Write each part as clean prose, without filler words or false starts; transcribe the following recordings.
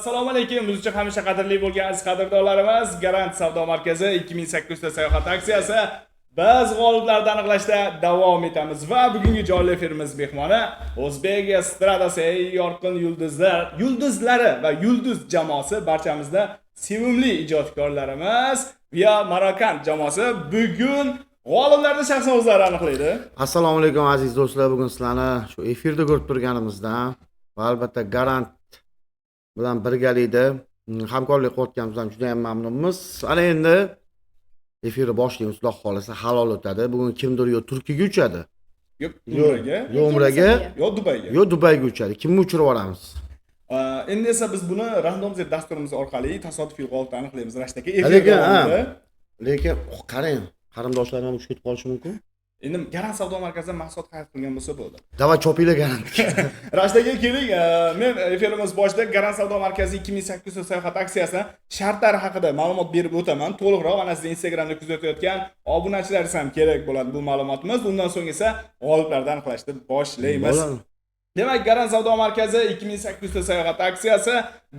Assalomu alaykum. Biz uchun hamisha qadrli bo'lgan aziz qadrdonlarimiz, Garant savdo markazi 2800 ta sayohat aksiyasi biz g'oliblarni aniqlashda davom etamiz va bugungi jonli efirimiz mehmoni O'zbek estradasi yorqin yulduzlari va yulduz jamoasi, barchamizda sevimli ijodkorlarimiz va Marokan jamoasi bugun g'oliblarni shaxsan o'zlari aniqlaydi. Assalomu alaykum aziz do'stlar, bugun sizlarni shu efirda ko'rib turganimizdan va albatta Garant bilan birgalikda hamkorlik qilayotganimizdan juda ham mamnunmiz. Ana endi efirni boshlaymiz, Xudo xolasa halol o'tadi. Bugun kimdir yo Turkiyaga uchadi, Yo'q, Umraga, Umraga, yo Dubayga. yo Dubayga uchadi. Kimni uchirib olamiz? Endi esa biz buni randomizm dasturimiz orqali tasodifiy g'olibni aniqlaymiz. Rashtagi efir Lekin davomida. lekin qarang, qarindoshlarim ham uchib ketib qolishi mumkin. Endi Garant savdo markazidan mahsulot xarid qilgan bo'lsa bo'ldi. Davay chopinglar Garant. Rashtagi keling, men efirimiz boshida Garant savdo markazi 2800 ta sayohat aksiyasi shartlari haqida ma'lumot berib o'taman. To'liqroq ana siz Instagramda kuzatayotgan obunachilaringiz ham kerak bo'ladi bu ma'lumotimiz. Undan so'ng esa g'oliblarni aniqlashni boshlaymiz. Demak, Garant savdo markazi 2800 ta sayohat aksiyasi.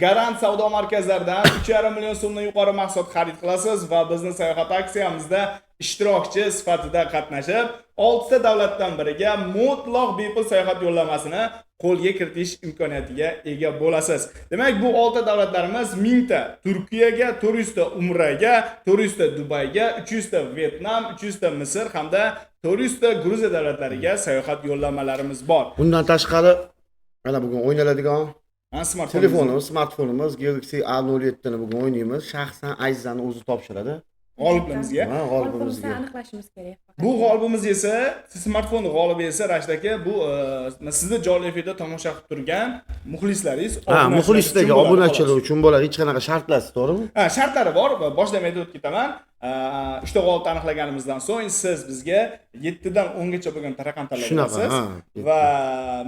Garant savdo markazlaridan 3,5 million so'mdan yuqori mahsulot xarid qilasiz va bizning sayohat aksiyamizda ishtirokchi sifatida qatnashib, 6 ta davlatdan biriga mutlaq bepul sayohat yo'llamasini qo'lga kiritish imkoniyatiga ega bo'lasiz. Demak, bu 6 davlatlarimiz 1000 ta Turkiyaga, 400 ta Umraga, 400 ta Dubayga, 300 ta Vietnam, 300 ta Misr hamda 400 ta Gruziya davlatlariga sayohat yo'llamalarimiz bor. Bundan tashqari mana bugun o'ynaladigan smartfonimiz Galaxy A07 ni bugun o'ynaymiz. Shaxsan Ayzani o'zi topshiradi. G'olibimizga. G'olibimizga aniqlashimiz kerak. Bu g'olibimiz esa, smartfon g'olibi esa Rashtaki bu sizni jonli efirda tomosha qilib turgan muxlislaringiz, muxlislarga obunachilar uchun bo'ladi. Hech qanaqa shartlari to'g'rimi? Shartlari bor. Boshdan aytib ketaman. 3 ta g'olibni aniqlaganimizdan so'ng siz bizga 7 dan 10 gacha bo'lgan raqam tanlaysiz va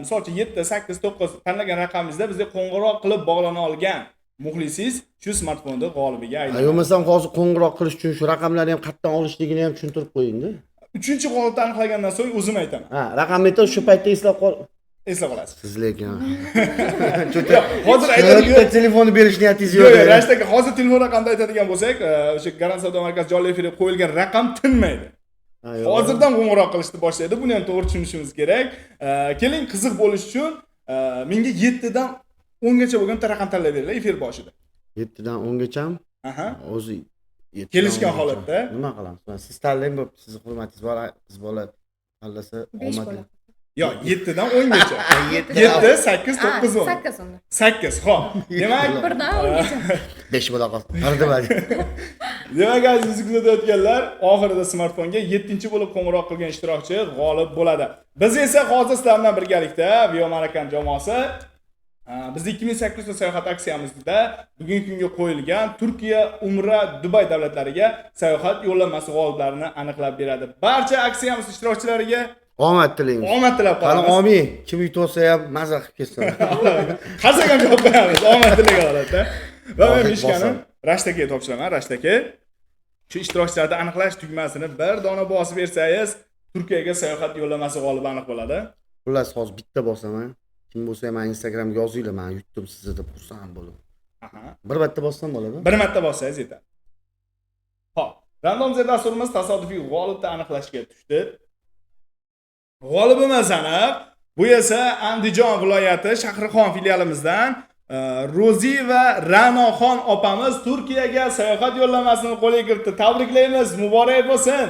misol uchun 7, 8, 9 tanlagan raqamingizda bizga qo'ng'iroq qilib bog'lana olgan muxlisingiz shu smartfonni g'olibiga aylanadi. Bo'lmasam hozir qo'ng'iroq qilish uchun shu raqamlarni ham qayerdan olishligini ham tushuntirib qo'ying-da. 3-g'olibni aniqlagandan so'ng o'zim aytaman. Raqamni aytib shu paytda eslab qolasiz. Siz lekin hozir aytadigan telefonni berish niyatingiz yo'q. yo'q. Rashtaki hozir telefon raqamini aytadigan bo'lsak, o'sha Garant savdo markazi jonli efirga qo'yilgan raqam tinmaydi. Hozirdan qo'ng'iroq qilishni boshlaydi. Buni ham to'g'ri tushunishimiz kerak. Keling, qiziq bo'lish uchun menga 7 dan 10 gacha bo'lgan raqam tanlayveringlar efir boshida. 7 dan 10 gachami? O'zi kelishgan holatda nima qilamiz? Siz tanlang, sizni hurmatingiz bor, qiz bola tanlasa omadli. Yo'q, 7 dan 10 gacha. 7, 8, 9, 10. 8 onda. 8, xo'p. Demak, 1 dan 10 gacha. 5 bo'la qoldi. Demak, aziz bizni kuzatayotganlar, oxirida smartfonga 7-chi bo'lib qo'ng'iroq qilgan ishtirokchi g'olib bo'ladi. Biz esa hozir sizlar bilan birgalikda Vio Marokan jamoasi biz 2800 ta sayohat aksiyamizda bugungi kunga qo'yilgan Turkiya, Umra, Dubay davlatlariga sayohat yo'llanmasi g'oliblarini aniqlab beradi. Barcha aksiyamiz ishtirokchilariga omad tilaymiz. Omad tilab qolamiz. Qani omin, kim yutolsa ham maza qilib ketsin. Qarsak ham javob beramiz. Omad tilagan holatda. Va men mishkani Rashtaga topshiraman. Rashtaki shu ishtirokchilarni aniqlash tugmasini bir dona bosib bersangiz, Turkiyaga sayohat yo'llanmasi g'olibi aniq bo'ladi. Xullas, hozir bitta bosaman. Kim bo'lsa ham Instagramga yozinglar, men yutdim sizni deb xursand bo'lib. Bir marta bossam bo'ladi. Bir marta bossangiz yetadi. Xo'p, randomizm dasturimiz tasodifiy g'olibni aniqlashga tushdi. G'olibimiz aniq. Bu esa Andijon viloyati Shahrixon filialimizdan Rozi va Ra'noxon opamiz Turkiyaga sayohat yo'llamasini qo'lga kiritdi. Tabriklaymiz, muborak bo'lsin.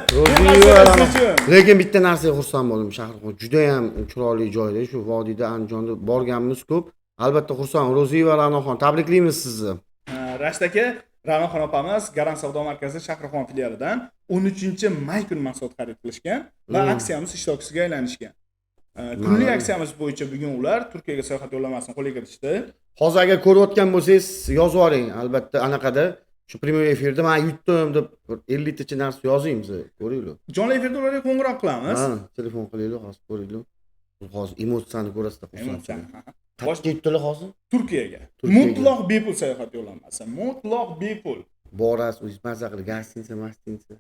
Lekin bitta narsaga xursand bo'ldim. Shahrixon juda ham chiroyli joyda, shu vodiyda Andijonda borganimiz ko'p. Albatta xursand. Rozi va Ra'noxon, tabriklaymiz sizni. Rashtaki Ra'noxon opamiz Garant savdo markazi Shahrixon filialidan 13-may kuni mahsulot xarid qilishgan va aksiyamiz ishtirokchisiga aylanishgan. Kunlik aksiyamiz bo'yicha bugun ular Turkiyaga sayohat yo'llamasini qo'lga kiritishdi. Hozir agar ko'rayotgan bo'lsangiz, yozib yuboring. Albatta anaqada shu premyer efirda men yutdim deb 50 tacha narsa yozing bizni, ko'ringlar. Jonli efirda ularga qo'ng'iroq qilamiz. Telefon qilinglar, hozir ko'ringlar. Hozir emotsiyani ko'rasizlar. Emotsiyani. Qayerga yutdilar hozir? Turkiyaga. Mutlaq bepul sayohat yo'llanmasi. Mutlaq bepul. Borasiz, o'zingiz maza qilib, gastinsa, mastinsa.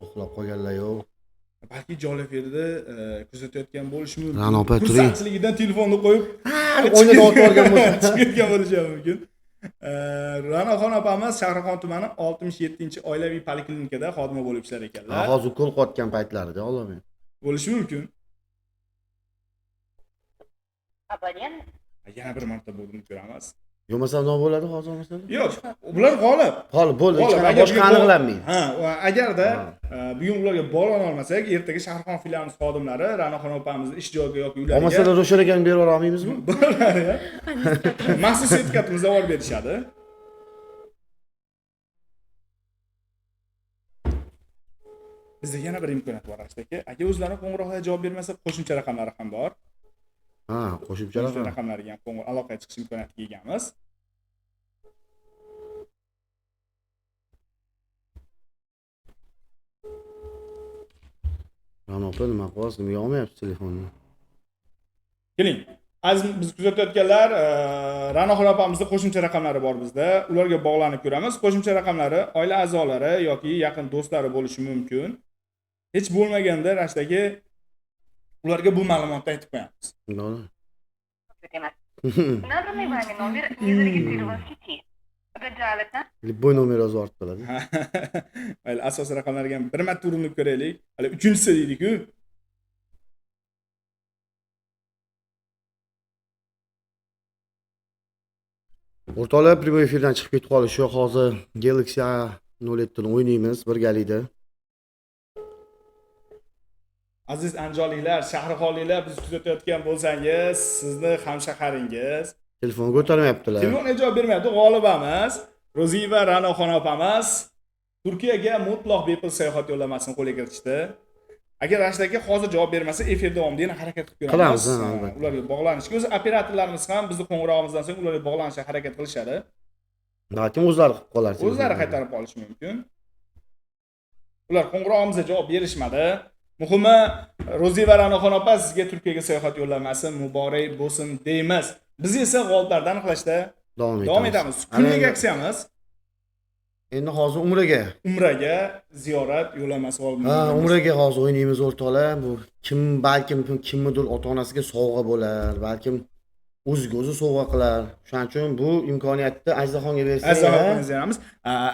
To'xlab qolganlar yo'q. balki jonli efirda kuzatayotgan bo'lishi mumkin. Ra'no opa, turing. Xursandchiligidan telefonni qo'yib o'ynab o'tib bo'lsa. chiqib ketgan bo'lishi ham mumkin. Ra'noxon opamiz Shahrixon tumani 67-oilaviy poliklinikada xodima bo'lib ishlar ekanlar. Hozir ukol qotgan paytlarida, Alloh. Bo'lishi mumkin. Abonent Yana bir marta bo'ldim ko'ramiz. Bo'lmasa nima bo'ladi hozir masalan? Yo'q, ular g'olib. Qolib bo'ldi, hech qanaqa Agar boshqa bugun aniqlanmaydi. Ha, agarda bugun ularga bog'lana olmasak, ertaga Shahrixon filialimiz xodimlari Ra'noxon opamizni ish joyiga yoki uylariga Bo'lmasa Ro'shan akani berib yubora olmaymizmi? maxsus sertifikatimizda olib berishadi. Bizda yana bir imkoniyat bor aka. Aka o'zlari qo'ng'iroqqa javob bermasa, qo'shimcha raqamlari ham bor. Ha, qo'shimcha Raqamlariga ham aloqaga chiqish imkoniyatiga egamiz. Ra'no opa, nima qilyapsiz? Nima olmayapsiz telefonni? Keling. Aziz biz kuzatayotganlar, Ra'noxon opamizning qo'shimcha raqamlari bor bizda. Ularga bog'lanib ko'ramiz. Qo'shimcha raqamlari oila a'zolari yoki yaqin do'stlari bo'lishi mumkin. Hech bo'lmaganda rashdagi ularga bu ma'lumotni aytib qo'yamiz. To'g'ri. Набранный вами номер не зарегистрирован в сети. Гаджалетна. Любой номер o'zi ortib qoladi. Mayli, asosiy raqamlarga ham bir marta urinib ko'raylik. Hali 3-chi deydik-ku. O'rtoqlar, prямой efirdan chiqib ketib qolishi hozir Galaxy A07 ni o'ynaymiz birgalikda. Aziz andijonliklar, shahrixonliklar, biz kuzatayotgan bo'lsangiz, sizni hamshaharingiz Telefon ko'tarmayaptilar. telefonga javob bermayapti. G'olibamiz Ro'ziva Ra'noxon opamiz Turkiyaga mutlaq bepul sayohat yo'llamasini qo'lga kiritishdi. Agar rashdagi hozir javob bermasa, efir davomida yana harakat qilib ko'ramiz. Albatta. Ularga bog'lanishga o'zi operatorlarimiz ham bizni qo'ng'irog'imizdan so'ng ularga bog'lanishga harakat qilishadi. Balkim o'zlari qilib qolar. O'zlari qaytarib olishi mumkin. Ular qo'ng'irog'imizga javob berishmadi. Muhimi, Ro'ziva Ra'noxon opa sizga Turkiyaga sayohat yo'llanmasi muborak bo'lsin deymiz. Biz esa g'oliblarni aniqlashda davom etamiz. Kunlik aksiyamiz Endi hozir Umraga ziyorat yo'llanmasi g'olibimiz. Ha, Umraga hozir o'ynaymiz o'rtoqlar. Bu balkim kimnidir ota-onasiga sovg'a bo'lar, balkim o'ziga o'zi sovg'a qilar. Shuning uchun bu imkoniyatni Azizaxonga bersangiz. Azizaxonga beramiz.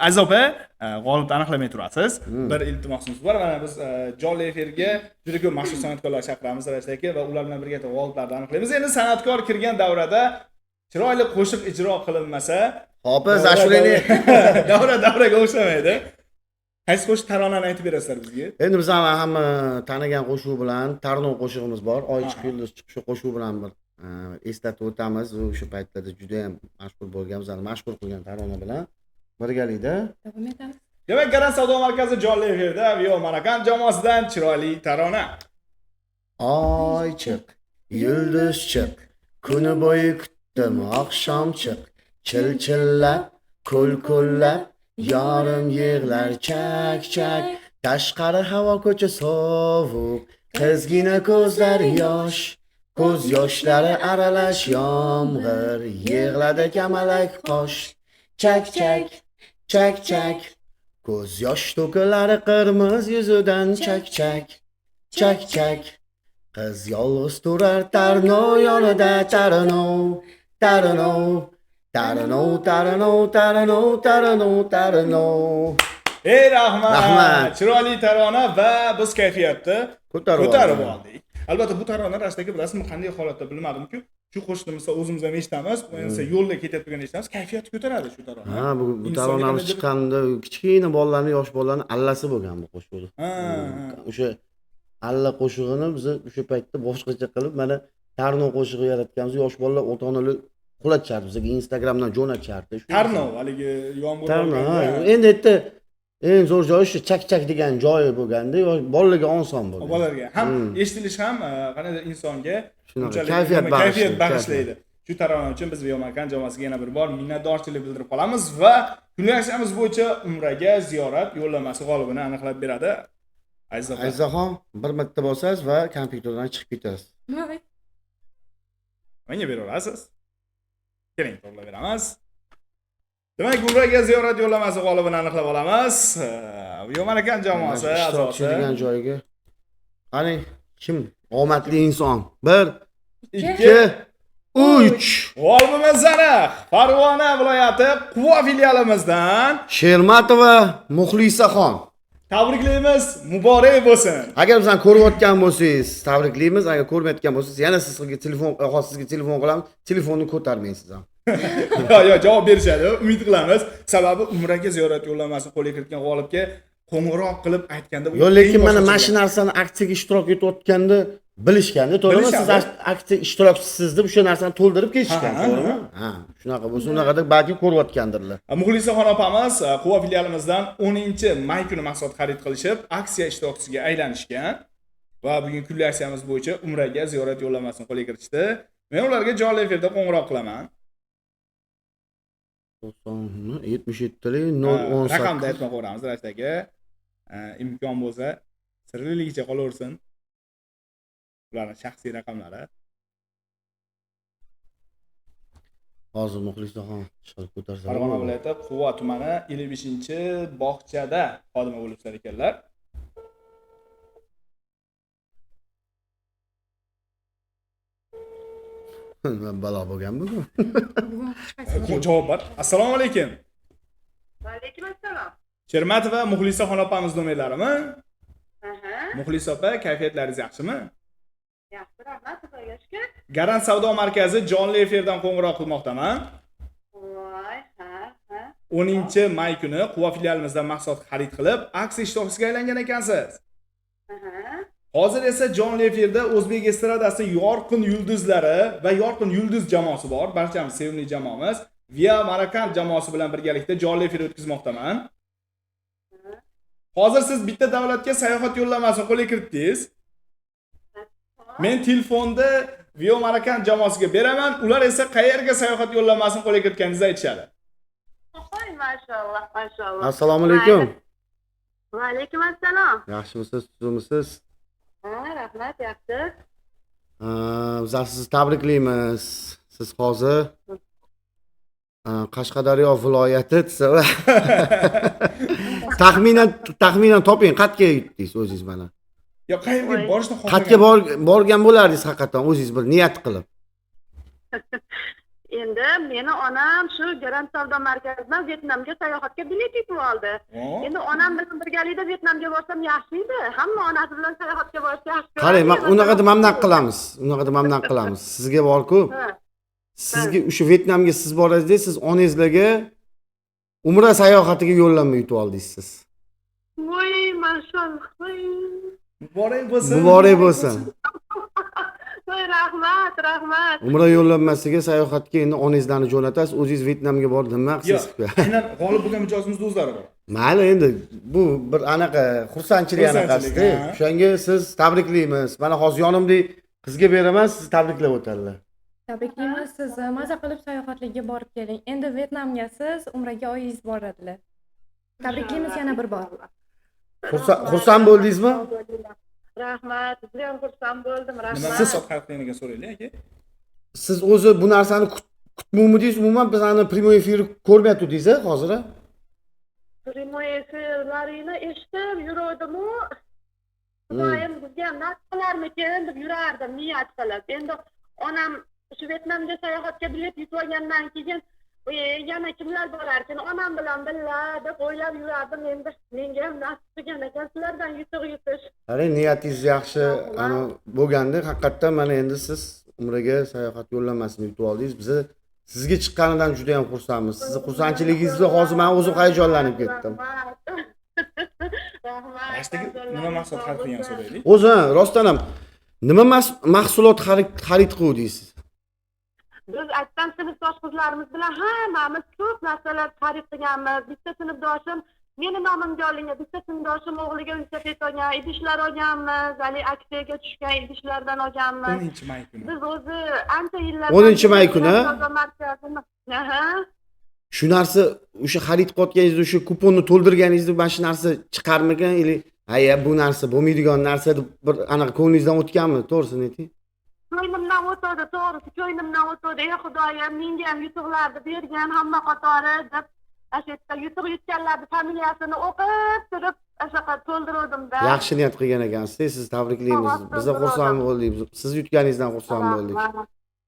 Aziz opa, g'olibni aniqlamay turasiz. Bir iltimosimiz bor. Mana biz jonli efirga juda ko'p mashhur san'atkorlar chaqiramiz rashtaki va ular bilan birga g'oliblarni aniqlaymiz. Endi san'atkor kirgan davrada chiroyli qo'shiq ijro qilinmasa, Hofiz ashulani davraga o'xshamaydi. Qaysi qo'shiq taronani aytib berasizlar bizga? Endi biz hamma tanigan qo'shuv bilan Tarnov qo'shig'imiz bor. Oy chiq yulduz chiqishi qo'shuv bilan bir eslatib o'tamiz. O'sha paytlarda juda ham mashhur bo'lgan, bizani mashhur qilgan tarona bilan birgalikda davom etamiz. Demak, Garant savdo markazi jonli efirda Vio Marakan jamoasidan chiroyli tarona. Oy chiq, yulduz chiq, kuni bo'yi kutdim oqshom chiq, chil-chillab, ko'l-ko'llab, yorim yig'lar chak-chak, tashqari havo ko'cha sovuq, qizgina ko'zlar yosh, ko'z yoshlari aralash yomg'ir, yig'ladi kamalak qosh, chak-chak, chak-chak, ko'z yosh to'kilari qirmiz yuzidan chak-chak, chak-chak. Qiz yolg'iz turar Tarnov yonida Tarnov, Tarnov, Tarnov, Tarnov, Tarnov, Tarnov, Tarnov. Ey rahmat. Rahmat. Chiroyli tarona va biz kayfiyatni ko'tarib oldik. oldik. Albatta bu tarona rashdagi bilasizmi qanday holatda bilmadim-ku. Shu qo'shiqni misol o'zimiz ham eshitamiz, endi yo'lda ketib turganda eshitamiz, kayfiyatni ko'taradi shu tarona. Ha, bu taronamiz chiqqanda kichkina bolalarni, yosh bolalarni allasi bo'lgan bu qo'shiq. O'sha alla qo'shig'ini biz o'sha paytda boshqacha qilib mana Tarnov qo'shig'i yaratganmiz. Yosh bolalar ota-onalar qulatchardi bizga Instagramdan jo'natishardi. Tarnov haligi yomg'ir Tarnov. Endi yerda eng zo'r joyi shu chak-chak degan joyi bo'lganda, bolalarga oson bo'lgan. Bolalarga ham eshitilish ham qanday insonga Shunaqa kayfiyat bag'ishlaydi. Shu tarona uchun biz Viyomarkan jamoasiga yana bir bor minnatdorchilik bildirib qolamiz va kunlik aksiyamiz bo'yicha Umraga ziyorat yo'llanmasi g'olibini aniqlab beradi. Azizaxon, bir marta bosasiz va kompyuterdan chiqib ketasiz. Voy. Menga bera olasiz? Keling, to'g'rilab beramiz. Demak, Umraga ziyorat yo'llanmasi g'olibini aniqlab olamiz. Viyomarkan jamoasi a'zosi degan joyiga Qani, kim omadli inson? 1 2 2 3 G'olibimiz Farg'ona viloyati Quva filialimizdan Shermatova Muxlisaxon. tabriklaymiz, muborak bo'lsin. Agar bizani ko'rayotgan bo'lsangiz, tabriklaymiz. Agar ko'rmayotgan bo'lsangiz, yana sizga telefon qilamiz. Telefonni ko'tarmaysiz ham. Yo, javob berishadi, umid qilamiz. Sababi umraga ziyorat yo'llanmasini qo'lga kiritgan g'olibga qo'ng'iroq qilib aytganda Yo, lekin mana shu narsani aksiyaga ishtirok etayotganda bilishganda, to'g'rimi? Siz aksiya ishtirokchisiz deb o'sha narsani to'ldirib ketishgan, to'g'rimi? Ha, shunaqa bo'lsa, unaqada balki ko'rayotgandirlar. Muxlisaxon opamiz Quva filialimizdan 10-may kuni mahsulot xarid qilishib, aksiya ishtirokchisiga aylanishgan va bugun kunli aksiyamiz bo'yicha umraga ziyorat yo'llanmasini qo'lga kiritishdi. Men ularga jonli efirda qo'ng'iroq qilaman. 77 018 raqamda aytmoq qo'yamiz, Rashid aka. Imkon bo'lsa sirligicha qolaversin. Ularning shaxsiy raqamlari. Hozir Muxlisaxon chiqarib ko'tarsa. Farg'ona viloyati Quva tumani 55-bog'chada xodima bo'lib ishlar ekanlar. Balo bo'lgan bugun. Javob bor. Assalomu alaykum. Va alaykum assalom. Shermatova Muxlisaxon opamiz nomerlarimi? Aha. Muxlisa opa, kayfiyatlaringiz yaxshimi? Yaxshi, rahmat, Xudoga shukr. Garant savdo markazi jonli efirdan qo'ng'iroq qilmoqdaman. Voy, ha. 10-may kuni Quva filialimizdan mahsulot xarid qilib, aksiya ishtirokchisiga aylangan ekansiz. Aha. Hozir esa jonli efirda o'zbek estradasi yorqin yulduzlari va yorqin yulduz jamoasi bor. Barchamiz sevimli jamoamiz Via Marakan jamoasi bilan birgalikda jonli efir o'tkazmoqdaman. Hozir siz bitta davlatga sayohat yo'llanmasini qo'lga kiritdingiz. Men telefonda Via Marakan jamoasiga beraman, ular esa qayerga sayohat yo'llanmasini qo'lga kiritganingizni aytishadi. Voy, maşallah. Assalomu alaykum. Va alaykum assalom. Yaxshimisiz, tuzimisiz? Ha, rahmat, yaxshi. Biz sizni tabriklaymiz. Siz hozir Qashqadaryo viloyati desa taxminan toping, qayerga yetdingiz o'zingiz mana? Yo, qayerga borishni Qayerga borgan bo'lardingiz haqiqatan o'zingiz bir niyat qilib? Endi meni onam shu Garant savdo markazidan Vyetnamga sayohatga bilet yetib oldi. Endi onam bilan birgalikda Vyetnamga borsam yaxshi edi. Hamma onasi bilan sayohatga borsa yaxshi. Qarang, unaqa deb mamnun qilamiz. Sizga bor-ku. Sizga o'sha Vyetnamga siz borasiz, siz onangizlarga umra sayohatiga yo'llanma yutib oldingiz siz. Voy, maşallah. Muborak bo'lsin. Voy, rahmat. Umra yo'llanmasiga sayohatga endi onangizlarni jo'natasiz, o'zingiz Vyetnamga borib nima qilasiz? Aynan g'olib bo'lgan mijozimizda o'zlari bor. Mayli, endi bu bir anaqa xursandchilik anaqasi-da. O'shanga siz tabriklaymiz. Mana hozir yonimda qizga beraman, siz tabriklab o'tadilar. Tabriklaymiz, siz maza qilib sayohatlarga borib keling. Endi Vyetnamga siz umraga oyingiz boradilar. Tabriklaymiz yana bir bor. Xursand bo'ldingizmi? Rahmat, juda ham xursand bo'ldim. Nima Rahmat. mahsulot xarid qilganiga so'raylik aka. Siz o'zi bu narsani kutmovmidingiz? Umuman bizani prямой efir ko'rmayotdingiz hozir? Prямой efirlarini eshitib yurdim-u. Xudoyim bizga nasib qilarmikin deb yurardim niyat qilib. Endi onam shu Vyetnamga sayohatga bilet yutib olgandan keyin yana kimlar borarkin onam bilan birga deb o'ylab yurardim. Endi menga ham nasib qilgan ekan sizlardan yutuq yutish. Qarang, niyatingiz yaxshi bo'lganda, haqiqatdan mana endi siz umraga sayohat yo'llanmasini yutib oldingiz. Biz sizga chiqqanidan juda ham xursandmiz. Sizni xursandchiligingizni hozir men o'zim hayajonlanib ketdim. Rahmat. Nima mahsulot xarid qilgan so'raylik. O'zi rostdan ham nima mahsulot xarid qildingiz? Biz aytgan sinfdosh qizlarimiz bilan hammamiz ko'p narsalar xarid qilganmiz. Bitta sinfdoshim meni nomimga olingan, bitta sinfdoshim o'g'liga velosiped olgan, idishlar olganmiz, hali aksiyaga tushgan idishlardan olganmiz. 10-may kuni. Biz o'zi ancha yillar 10-may kuni? Aha. Shu narsa o'sha xarid qilayotganingizda o'sha kuponni to'ldirganingizda mana shu narsa chiqarmagan ili haya bu narsa bo'lmaydigan narsa deb bir anaqa ko'nglingizdan o'tganmi? To'g'risini ayting. Ko'nglimdan o'tdi, to'g'risi ko'nglimdan o'tdi. Ey Xudoyim, menga ham yutuqlarni bergan hamma qatori deb ashetta yutuq yutganlarning familiyasini o'qib turib ashaqa to'ldiruvdim-da. Yaxshi niyat qilgan ekansiz. Sizni tabriklaymiz. Biz xursand bo'ldik. Siz yutganingizdan xursand bo'ldik.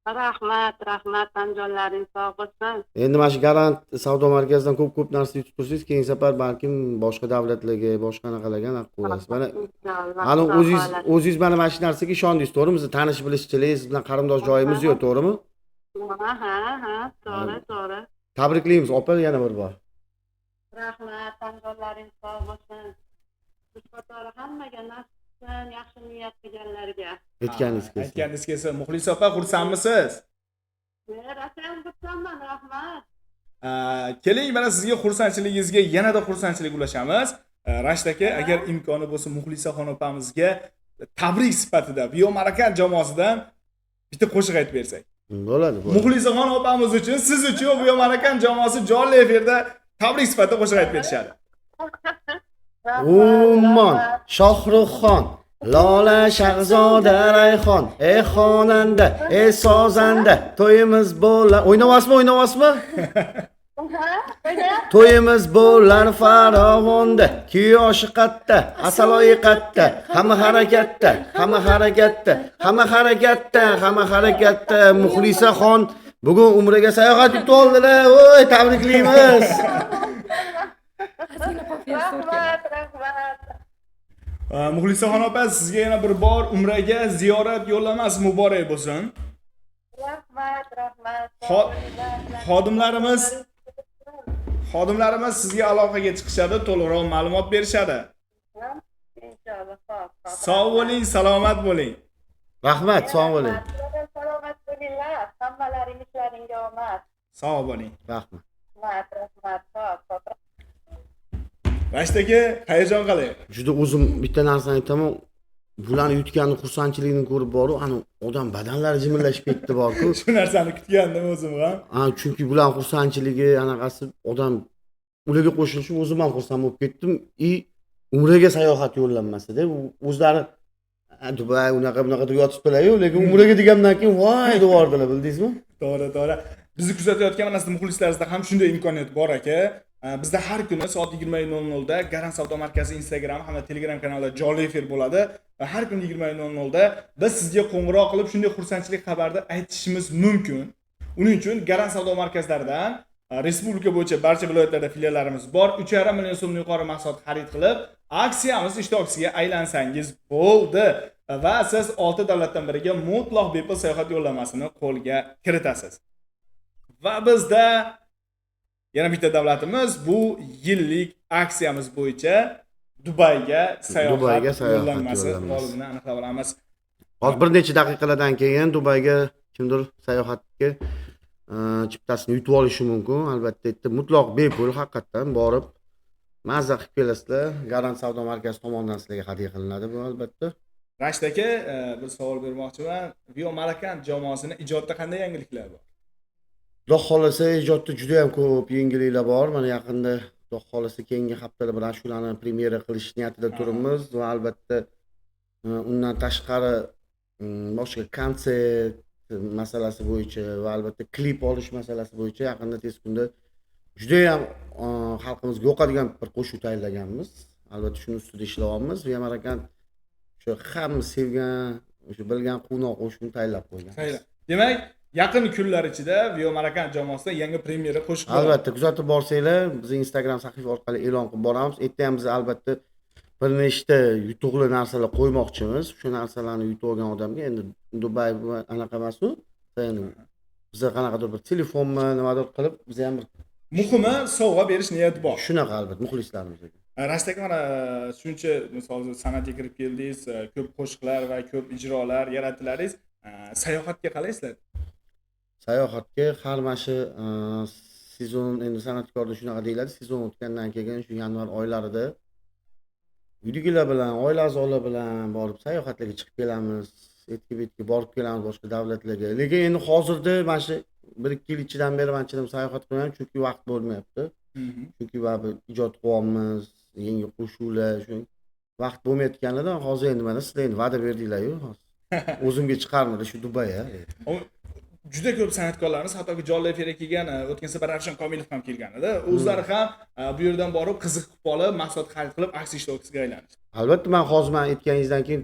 Rahmat, anjonlaring sog' bo'lsin. Endi mana shu Garant savdo markazidan ko'p narsa yutib tursangiz, keyingi safar balkim boshqa davlatlarga, boshqa anaqalarga naqd bo'lasiz. Mana ana o'zingiz mana shu narsaga ishondingiz, to'g'rimi? Bizni tanish bilishchilingiz bilan qarindosh joyimiz yo'q, to'g'rimi? Ha, to'g'ri. Tabriklaymiz opa yana bir bor. Rahmat, anjonlaring sog' bo'lsin. Xushxatori hammaga nasib qilsin, yaxshi niyat qilganlarga. Aytganingiz kelsin. Aytganingiz kelsin. Muxlisa opa, xursandmisiz? Rasam xursandman, rahmat. Keling, mana sizga xursandchiligingizga yanada xursandchilik ulashamiz. Rashid aka, agar imkoni bo'lsa Muxlisaxon opamizga tabrik sifatida Biomarakand jamoasidan bitta qo'shiq aytib bersak. Bo'ladi. Muxlisaxon opamiz uchun, siz uchun Biomarakand jamoasi jonli efirda tabrik sifatida qo'shiq aytib berishadi. Ummon, Shohruxxon, Lola Shahzoda Rayhon, ey xonanda, ey sozanda, to'yimiz bo'lar. O'ynayapsizmi? To'yimiz bo'lar farovonda, kuyoshi qatta, asaloyi qatta, hamma harakatda, Muxlisaxon bugun umraga sayohat yutib oldilar. Voy, tabriklaymiz. Rahmat. Muxlisaxon opa, sizga yana bir bor umraga ziyorat yo'llanmasi muborak bo'lsin. Rahmat. Xodimlarimiz sizga aloqaga chiqishadi, to'liqroq ma'lumot berishadi. Inshaalloh. Sog' bo'ling, salomat bo'ling. Rahmat, sog' bo'ling. Salomat bo'linglar. Hammalaring ishlaringga omad. Sog' bo'ling. Rahmat. Rahmat. Sog'. Rashid aka, hayajon qalay? Juda o'zim bitta narsani aytaman. Bularni yutganni xursandchiligini ko'rib boru, ana odam badanlari jimillashib ketdi borku. Shu narsani kutgandim o'zim ham. Chunki bularning xursandchiligi, anaqasi odam ularga qo'shilishib o'zim ham xursand bo'lib ketdim. Umraga sayohat yo'llanmasida o'zlari Dubay unaqa deb yotibdilar-yu, lekin umraga degandan keyin voy devordilar, bildingizmi? To'g'ri. Bizni kuzatayotgan mana siz muxlislaringizda ham shunday imkoniyat bor aka. Bizda har kuni soat 20:00 da Garant savdo markazi Instagram hamda Telegram kanalida jonli efir bo'ladi va har kuni 20:00 da biz sizga qo'ng'iroq qilib shunday xursandchilik xabarni aytishimiz mumkin. Uning uchun Garant savdo markazlaridan respublika bo'yicha barcha viloyatlarda filiallarimiz bor. 3,5 million so'mdan yuqori mahsulot xarid qilib, aksiyamiz ishtirokchisiga aylansangiz bo'ldi va siz 6 davlatdan biriga mutlaq bepul sayohat yo'llanmasini qo'lga kiritasiz. Va bizda yana bitta davlatimiz bu yillik aksiyamiz bo'yicha Dubayga sayohat yo'llanmasi borligini aniqlab olamiz. Hozir bir necha daqiqalardan keyin Dubayga kimdir sayohatga chiptasini yutib olishi mumkin. Albatta, bitta mutlaq bepul haqiqatan borib mazza qilib kelasizlar. Garant savdo markazi tomonidan sizlarga hadya qilinadi bu albatta. Rashid aka, bir savol bermoqchiman. Biomarakand jamoasining ijodida qanday yangiliklar bor? Xudo xolasa ijodda juda ham ko'p yangiliklar bor. Mana yaqinda Xudo xolasa keyingi haftada bir ashulani premyera qilish niyatida turibmiz va albatta undan tashqari boshqa konsert masalasi bo'yicha va albatta klip olish masalasi bo'yicha yaqinda tez kunda juda ham xalqimizga yoqadigan bir qo'shiq tayyorlaganmiz. Albatta shuni ustida ishlayapmiz. Biomarakand shu hamma sevgan, o'sha bilgan quvnoq qo'shiqni tayyorlab qo'ygan. Demak, yaqin kunlar ichida Biomarakand jamoasida yangi premyera qo'shiq bo'ladi. Albatta, kuzatib borsanglar, biz Instagram sahifa orqali e'lon qilib boramiz. Erta ham biz albatta bir nechta yutuqli narsalar qo'ymoqchimiz. Shu narsalarni yutib olgan odamga endi Dubay anaqa emas-ku. Endi bizga qanaqadir bir telefonmi, nimadir qilib, biz ham bir muhimi sovg'a berish niyati bor. Shunaqa albatta muxlislarimizga. Rashid aka, mana shuncha misol san'atga kirib keldingiz, ko'p qo'shiqlar va ko'p ijrolar yaratdilaringiz. Sayohatga qalaysizlar? Sayohatga har mashi sezon, endi san'atkorda shunaqa deyiladi, sezon o'tgandan keyin shu yanvar oylarida uydagilar bilan, oila a'zolari bilan borib sayohatlarga chiqib kelamiz. Etki-betki borib kelamiz boshqa davlatlarga. Lekin endi hozirda mana shu 1-2 yil ichidan beri manchidim sayohat qilmayman, chunki vaqt bo'lmayapti. Chunki baribir ijod qilyapmiz, yangi qo'shuvlar, shu vaqt bo'lmayotganidan hozir endi mana sizlar endi va'da berdinglar-yu. O'zimga chiqarmadi shu Dubay. juda ko'p san'atkorlarimiz, hattoki jonli efirga kelgan, o'tgan safar Ravshan Komilov ham kelgan edi. O'zlari ham bu yerdan borib qiziqib qolib, mahsulot xarid qilib, aksiya ishtirokchisiga aylanishdi. Albatta, men hozir men aytganingizdan keyin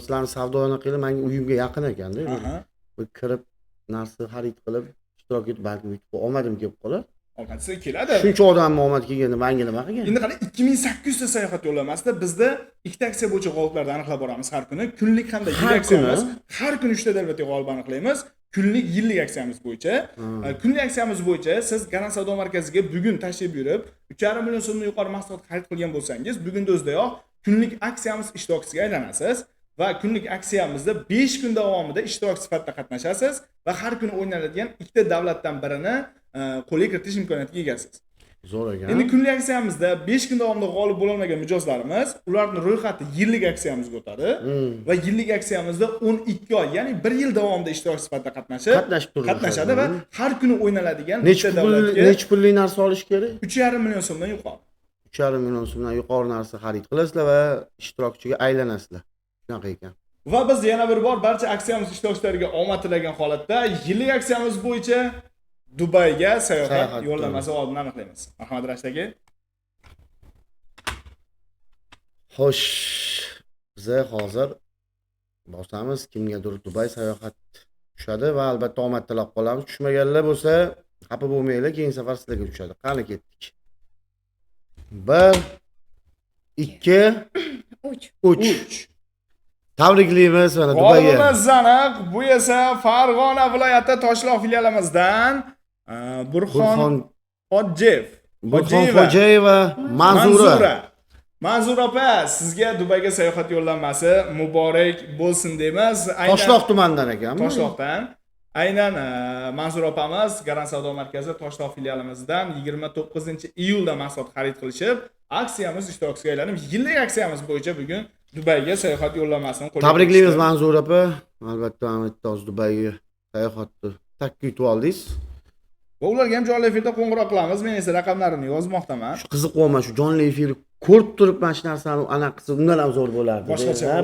sizlarning savdoni qilib, menga uyimga yaqin ekanda. Aha. Bir kirib, narsa xarid qilib, ishtirok etib, balki yutib olmadim kelib qolar. Omadsiz keladi. Shuncha odam omad kelganda menga nima qilgan? Endi qara 2800 ta sayohat yo'llamasida bizda ikkita aksiya bo'yicha g'oliblarni aniqlab boramiz har kuni. Kunlik hamda yillik Har aksiyamiz. kuni? Har kuni 3 ta albatta g'olib aniqlaymiz. Kunlik, yillik aksiyamiz bo'yicha. Kunlik aksiyamiz bo'yicha siz Garant savdo markaziga bugun tashrif buyurib, 3,5 million so'mdan yuqori mahsulot xarid qilgan bo'lsangiz, bugunning o'zidayoq kunlik aksiyamiz ishtirokchisiga aylanasiz va kunlik aksiyamizda 5 kun davomida ishtirokchi sifatida qatnashasiz va har kuni o'ynaladigan ikkita davlatdan birini qo'lga kiritish imkoniyatiga egasiz. Zo'r ekan. Endi kunlik aksiyamizda 5 kun davomida g'olib bo'la olmagan mijozlarimiz, ularning ro'yxati yillik aksiyamizga o'tadi va yillik aksiyamizda 12 oy, ya'ni 1 yil davomida ishtirokchi sifatida qatnashadi va har kuni o'ynaladigan Necha pulli narsa olish kerak? 3,5 million so'mdan yuqori. 3,5 million so'mdan yuqori narsa xarid qilasizlar va ishtirokchiga aylanasizlar. Shunaqa ekan. Va biz yana bir bor barcha aksiyamiz ishtirokchilariga omad tilagan holatda yillik aksiyamiz bo'yicha Dubayga sayohat yo'llanmasi oldin aniqlaymiz. Marhamat Rashid aka. Xo'sh, biz hozir bosamiz, kimgadir Dubay sayohat tushadi va albatta omad tilab qolamiz. Tushmaganlar bo'lsa, xafa bo'lmanglar, keyingi safar sizlarga tushadi. Qani ketdik. 1 2 3 Tabriklaymiz mana Dubayga. G'olibimiz aniq. Bu esa Farg'ona viloyati Toshloq filialimizdan Burxon Xo'jayeva Manzura opa, sizga Dubayga sayohat yo'llanmasi muborak bo'lsin deymiz. Toshloq tumanidan ekanmi? Toshloqdan. Aynan Manzura opamiz Garant savdo markazi Toshloq filialimizdan 29-iyulda mahsulot xarid qilishib, aksiyamiz ishtirokchisiga aylanib, yillik aksiyamiz bo'yicha bugun Dubayga sayohat yo'llanmasini qo'lga tabriklaymiz Manzura opa. Albatta, Ahmedtoz Dubayga sayohatni takka yutib oldingiz. Va ularga ham jonli efirda qo'ng'iroq qilamiz. Men esa raqamlarini yozmoqdaman. Shu qiziqyapman, shu jonli efirni ko'rib turib mana shu narsani anaqa qilsa undan ham zo'r bo'lardi.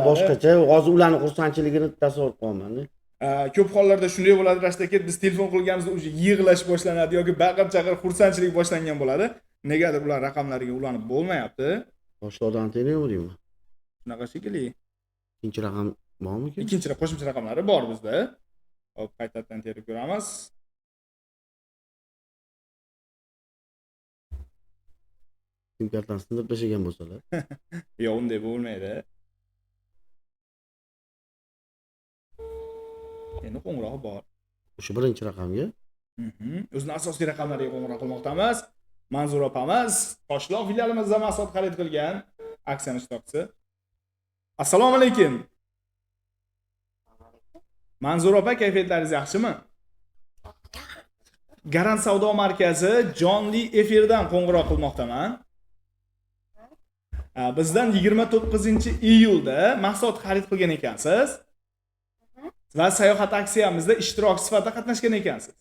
Boshqacha. Hozir ularning xursandchiligini tasavvur qilyapman. Ko'p hollarda shunday bo'ladi, Rashid aka, biz telefon qilganimizda uje yig'lash boshlanadi yoki baqir-chaqir xursandchilik boshlangan bo'ladi. Negadir ular raqamlariga ulanib bo'lmayapti. Boshqadan teniyaptimi? Shunaqa shekilli. Ikkinchi raqam bormi? Ikkinchi qo'shimcha raqamlari bor bizda. Hop, qaytadan terib ko'ramiz. Sim kartani sindirib tashlagan bo'lsalar. Yo'q, unday bo'lmaydi. Endi qo'ng'iroq bor. O'sha birinchi raqamga. O'zining asosiy raqamlariga qo'ng'iroq qilmoqdamiz. Manzura opamiz Toshloq filialimizda mahsulot xarid qilgan aksiya ishtirokchisi. Assalomu alaykum. Manzura opa, kayfiyatlaringiz yaxshimi? Garant savdo markazi jonli efirdan qo'ng'iroq qilmoqdaman. Bizdan 29-iyulda mahsulot xarid qilgan ekansiz. Va sayohat aksiyamizda ishtirokchi sifatida qatnashgan ekansiz.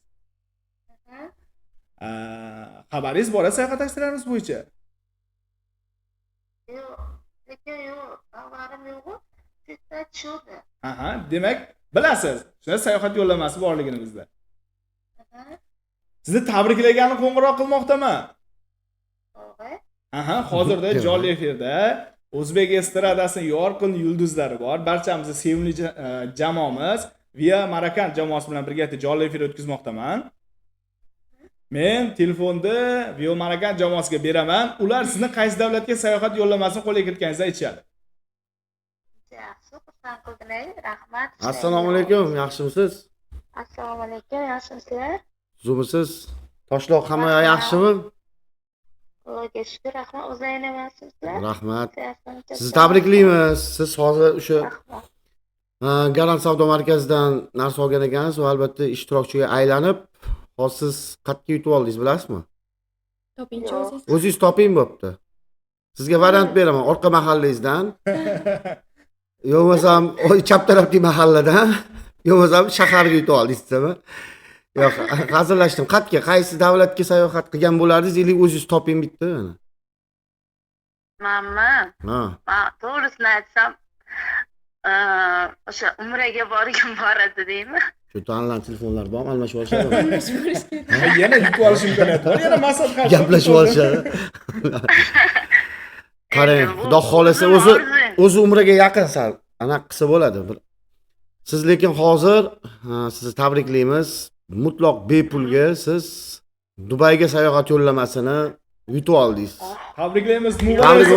Xabaringiz bor sayohat aksiyalarimiz bo'yicha? Yo'q, xabarim yo'q. Sizda tushdi. Aha, demak, bilasiz. Shunda sayohat yo'llanmasi borligini bizda. Sizni tabriklagani qo'ng'iroq qilmoqdaman. Aha, hozirda jonli efirda O'zbek estradasining yorqin yulduzlari bor. Barchamizni sevimli jamoamiz Via Marakan jamoasi bilan birga jonli efir o'tkazmoqdaman. Men telefonni Via Marakan jamoasiga beraman. Ular sizni qaysi davlatga sayohat yo'llamasini qo'lga kiritganingizni aytishadi. Yaxshi, xursand qildingiz. Rahmat. Assalomu alaykum, yaxshimisiz? Assalomu alaykum, yaxshimisizlar? Zumisiz? Toshloq hamma yaxshimi? Allohga shukr, rahmat. O'zingizlar nemansizlar? Rahmat. Sizni tabriklaymiz. Siz hozir o'sha Garant savdo markazidan narsa olgan ekansiz va albatta ishtirokchiga aylanib, hozir siz qatga yutib oldingiz, bilasizmi? Topinchi o'zingiz. O'zingiz toping bo'pti. Sizga variant beraman, orqa mahallangizdan. Yo'qmasam, chap tarafdagi mahalladan, yo'qmasam shaharga yutib oldingizmi? Yo'q, hazırlashdim. Qatga qaysi davlatga sayohat qilgan bo'lardingiz, ili o'zingiz toping bitta. Mamma. Ha. Men to'g'risini aytsam, o'sha umraga borgan bor edi deymi? Shu tanlan telefonlar bormi, almashib olishadi. Yana yutib olish imkoniyati bor. Yana maslahat Gaplashib olishadi. Qarang, xudo xolasa o'zi umriga yaqin sal anaqa qilsa bo'ladi. Siz lekin hozir sizni tabriklaymiz. Mutlaq bepulga siz Dubayga sayohat yo'llamasini yutib oldingiz. Tabriklaymiz. Tabrik.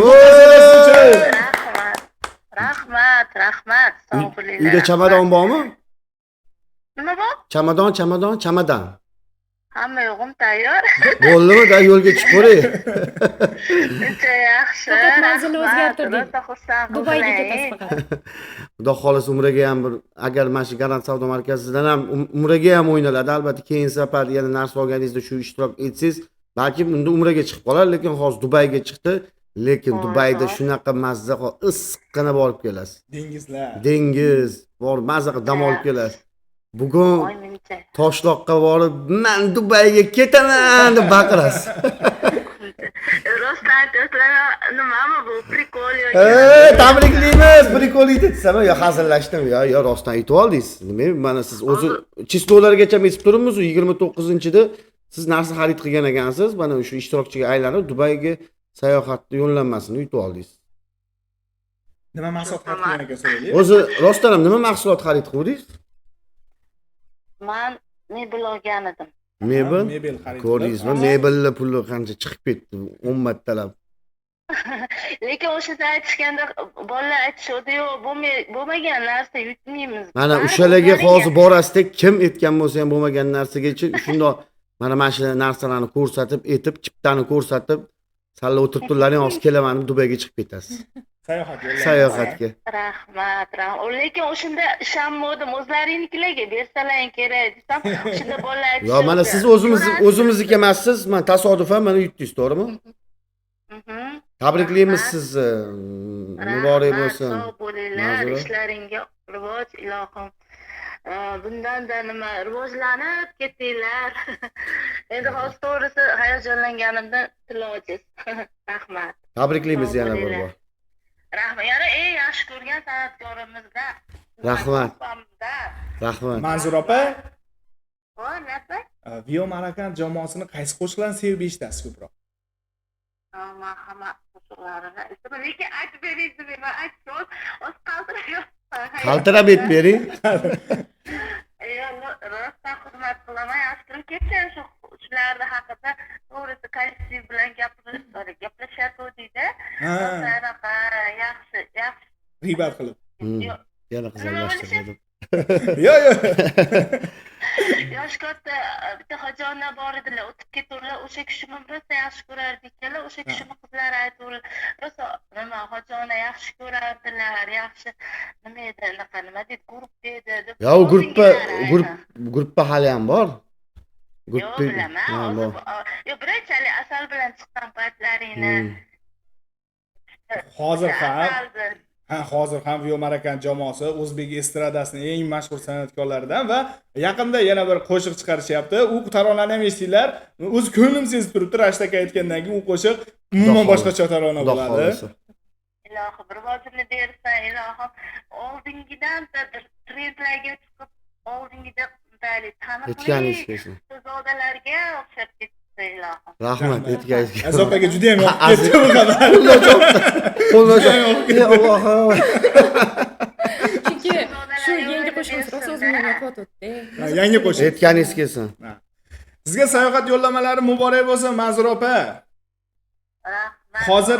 Rahmat. Sog' bo'linglar. Uyda chamadon bormi? Nima bor? Chamadan. Hamma yo'g'im tayyor. Bo'ldimi? Da yo'lga chiqib ko'ray. Uncha yaxshi. Faqat manzilni o'zgartirdik. Rosa xursand Dubayga bo'ling. ketasiz faqat. Xudo xolasa umraga ham bir agar mana shu Garant savdo markazidan ham umraga ham o'ynaladi. Albatta keyin safar yana narsa olganingizda shu ishtirok etsangiz, balki unda umraga chiqib qolar, lekin hozir Dubayga chiqdi. Lekin Dubayda shunaqa mazza issiqqina borib kelasiz. Dengizlar. Dengiz bor, mazza qilib dam olib kelasiz. Bugun Oymencha. Toshloqqa borib, "Men Dubayga ketaman" deb baqirasiz. Rostdan aytasizlar, nimami bu prikol yoki? Tabriklaymiz. Prikol aytsam, yo hazillashdim, yo rostdan aytib oldingiz. Nima? Mana siz o'zi chistolargacha yetib turibmiz, 29-da siz narsa xarid qilgan ekansiz. Mana shu ishtirokchiga aylanib Dubayga sayohatni yo'llanmasini yutib oldingiz. Nima mahsulot xarid qilgan ekan so'raylik. O'zi rostdan ham nima mahsulot xarid qildingiz? Men mebel olgan edim. Mebel? Mebel xarid. Ko'rdingizmi? Mebelni puli qancha chiqib ketdi? 10 martalab. Lekin o'shada aytishganda bolalar aytishdi-yu, bo'lmagan narsa yutmaymiz. Mana o'shalarga hozir borasida kim etgan bo'lsa ham bo'lmagan narsagacha shundoq mana shu narsalarni ko'rsatib, etib, chiptani ko'rsatib, salla o'tirib turlaring, hozir kelaman deb Dubayga chiqib ketasiz. Sayohatga. Rahmat. Lekin o'shanda ishonmadim, o'zlaringnikilarga bersalaring kerak desam, o'shanda bolalar aytishdi. Yo, mana siz o'zimizniki emassiz, mana tasodifan mana yutdingiz, to'g'rimi? Tabriklaymiz sizni. Muborak bo'lsin. Sog' bo'linglar, ishlaringga rivoj ilohim. Bundan-da nima rivojlanib ketinglar. Endi hozir to'g'risi hayajonlanganimdan tilojiz. Rahmat. Tabriklaymiz yana bir bor. Rahmat. Yana eng yaxshi ko'rgan san'atkorimizda. Rahmat. Rahmat. Manzura opa, Voy, nima? Vio Marakan jamoasini qaysi qo'shiqlarni sevib eshitasiz ko'proq? Men hamma qo'shiqlarini aytaman, lekin aytib bering deb aytdim. O'z qaltirayapman. Qaltirab aytib bering. Rostdan xizmat qilaman. Aslida kecha shularni haqida to'g'risi kollektiv bilan gaplashyapti-da. Sanaqa yaxshi. G'iybat qilib. Yana qizarlashtirdim. Yo. Yosh katta bitta xojona bor edilar, o'tib ketdilar. O'sha kishini rosa yaxshi ko'rardilar. O'sha kishini qizlari aytdilar, rosa nima xojona yaxshi ko'rardilar, yaxshi nima edi, nima deydi, guruh edi deb. Yo, gruppa hali ham bor. Yo'q, bilaman. Yo, birinchalik asal bilan chiqqan paytlaringni. Hozir ham Vio Marakan jamoasi o'zbek estradasining eng mashhur san'atkorlaridan va yaqinda yana bir qo'shiq chiqarishyapti. U taronani ham eshitinglar. O'z ko'nglim sezib turibdi, Rashtaka aytgandan keyin u qo'shiq umuman boshqacha tarona bo'ladi. Ilohim, rivojini bersin, ilohim. Oldingidan trendlarga chiqib, oldingida taniqli so'zlarga o'xshab ketdi, ilohim. Rahmat, aytganingiz. Azobaga juda ham yoqib ketdi bu xabar. Allohim. Chunki shu yangi qo'shig'imiz rosa o'zimga yoqib o'tdi. Yangi qo'shiq. Aytganingiz kelsin. Sizga sayohat yo'llamalari muborak bo'lsin, Manzura opa. Hozir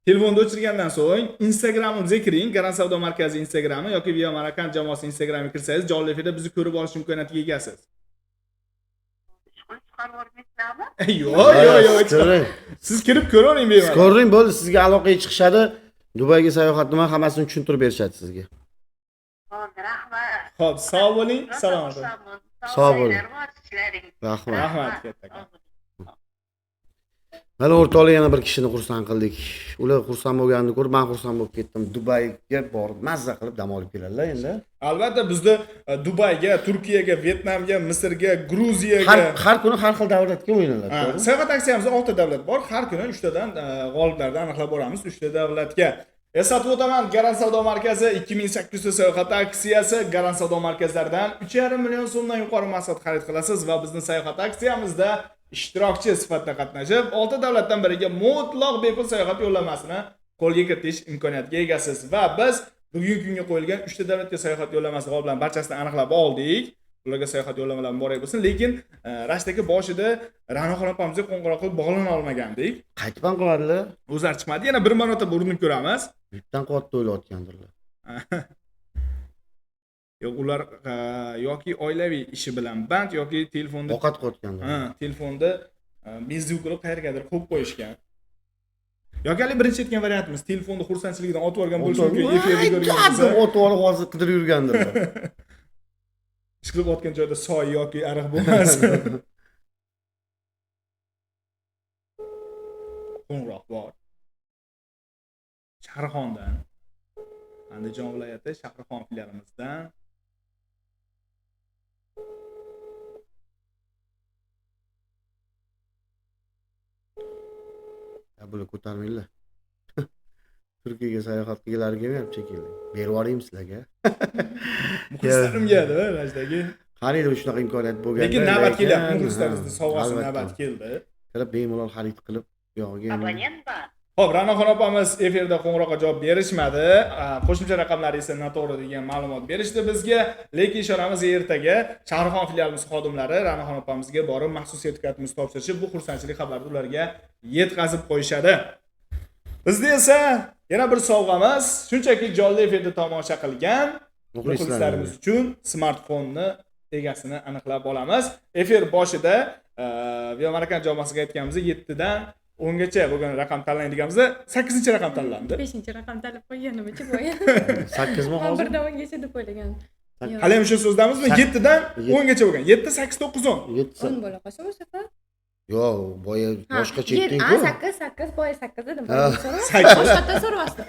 telefonni o'chirgandan so'ng Instagramimizga kiring, Garant savdo markazi Instagrami yoki Vio Marakan jamoasi Instagramiga kirsangiz, jonli efirda bizni ko'rib olish imkoniyatiga egasiz. Yo'q. Siz kirib ko'ravering bemalol. Ko'ring, bo'ldi, sizga aloqaga chiqishadi. Dubayga sayohat nima hammasini tushuntirib berishadi sizga. Rahmat. Xo'p, sog' bo'ling, salomat bo'ling. Sog' bo'ling. Rahmat. Rahmat katta. Mana o'rtoqlar yana bir kishini xursand qildik. Ular xursand bo'lganini ko'rib, men xursand bo'lib ketdim. Dubayga borib mazza qilib dam olib keladilar endi. Albatta bizni Dubayga, Turkiyaga, Vyetnamga, Misrga, Gruziyaga har kuni har xil davlatga o'yinlar. Sayohat aksiyamizda 6 davlat bor. Har kuni 3 tadan g'oliblarni aniqlab boramiz. 3 ta davlatga Eslatib o'taman, Garant savdo markazi 2800 sayohat aksiyasi. Garant savdo markazlaridan 3,5 million so'mdan yuqori mahsulot xarid qilasiz va bizning sayohat aksiyamizda ishtirokchi sifatida qatnashib, 6 davlatdan biriga mutlaq bepul sayohat yo'llamasini qo'lga kiritish imkoniyatiga egasiz va biz bugungi kunga qo'yilgan 3 ta davlatga sayohat yo'llamasi bilan barchasini aniqlab oldik. Ularga sayohat yo'lamalar muborak bo'lsin, lekin Rashtagi boshida Ra'noxon opamizga qo'ng'iroq qilib bog'lana olmagandik. Qaytban qiladilar? O'zlari chiqmadi. Yana bir marotaba urinib ko'ramiz. Yurtdan qotdi o'ylayotgandirlar. Yo'q, ular yoki oilaviy ishi bilan band yoki telefonda Ovqat qotgandir. telefonda benzinga qilib qayergadir qo'yib qo'yishgan. Yoki hali birinchi aytgan variantimiz, telefonda xursandchilikdan otib olgan bo'lishi mumkin, efirda ko'rgan bo'lsa. Otib olib hozir qidirib yurgandirlar. Ishqilib otgan joyda soy yoki ariq bo'lmasin. Qo'ng'iroq bor. Shahrixondan, Andijon viloyati Shahrixon filialimizdan. Bular ko'tarmanglar. Turkiyaga sayohat qilganlar kelmayapti shekilli. Berib yuboraymi sizlarga? Muxlislarimga-da, Rashtagi. Qaraydi shunaqa imkoniyat bo'lganda. Lekin navbat kelyapti, muxlislarimizni sovg'asi navbat keldi. Kirib bemalol xarid qilib yog'iga. Xo'p, Ra'noxon opamiz efirda qo'ng'iroqqa javob berishmadi. Qo'shimcha raqamlari esa noto'g'ri degan ma'lumot berishdi bizga. Lekin ishonamiz, ertaga Shahrixon filialimiz xodimlari Ra'noxon opamizga borib maxsus sertifikatimizni topshirishib, bu xursandchilik xabarini ularga yetkazib qo'yishadi. Bizda esa yana bir sovg'amiz, shunchaki jonli efirda tomosha qilgan muxlislarimiz uchun smartfonni egasini aniqlab olamiz. Efir boshida Videomarkan jamoasiga aytganimiz 7 dan 10 gacha bo'lgan raqam tanlang deganimizda 8-raqam tanlandi. 5-raqam tanlab qo'yganimcha bo'lgan. 8 mi hozir? 1 dan 10 gacha deb o'ylagan. Hali ham shu so'zdamizmi? 7 dan 10 gacha bo'lgan. 7, 8, 9, 10. 10 bo'la qolsa bu safar. Yo'q, boya boshqacha aytding-ku. 8, boya 8 dedim. 8. Boshqacha so'rayapti.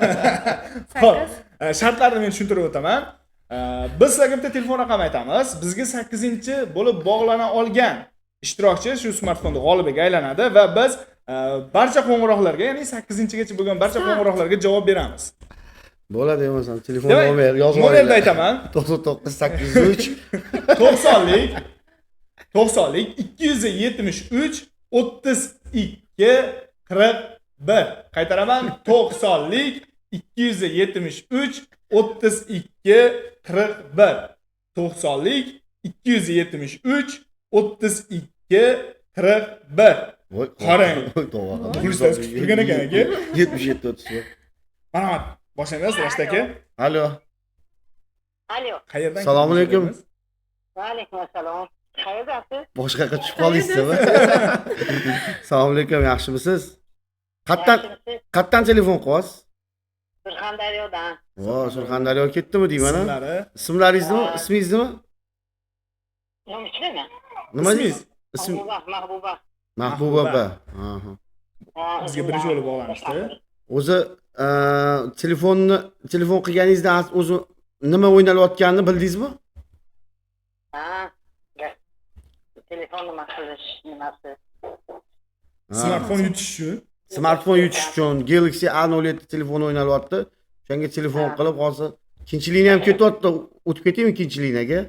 8. Shartlarni men tushuntirib o'taman. Biz sizlarga bitta telefon raqami aytamiz. Bizga 8-chi bo'lib bog'lana olgan ishtirokchi shu smartfonda g'olibiga aylanadi va biz barcha qo'ng'iroqlarga, ya'ni 8-gacha bo'lgan barcha qo'ng'iroqlarga javob beramiz. Bo'ladi emasam, telefon nomer yozib oling. Nomerni aytaman. 99803 90lik 273 32 41. Qaytaraman, 90lik 273 32 41. 90lik 273 32 41. Qarang. Muxlislar kutib turgan ekan aka. 77 30. Marhamat, boshlaymiz Rashtaka. Alo. Alo. Qayerdan? Assalomu alaykum. Va alaykum assalom. Qayerdasiz? Boshqaqa tushib qoldingizmi? Assalomu alaykum, yaxshimisiz? Qayerdan telefon qilyapsiz? Surxondaryodan. Vo, Surxondaryo ketdimi deyman-a? Ismlari? Ismingizni? Nima ismingiz? Mahbuba. Mahbuba opa. Aha. Bizga birinchi bo'lib bog'lanishdi. O'zi telefon qilganingizda o'zi nima o'ynalayotganini bildingizmi? Ha. Telefon nima qilish nimasi? Smartfon yutish uchun. Smartfon yutish uchun Galaxy A07 telefon o'ynalyapti. O'shanga telefon qilib hozir ikkinchilikni ham ketyapti. O'tib ketaymi ikkinchiligiga?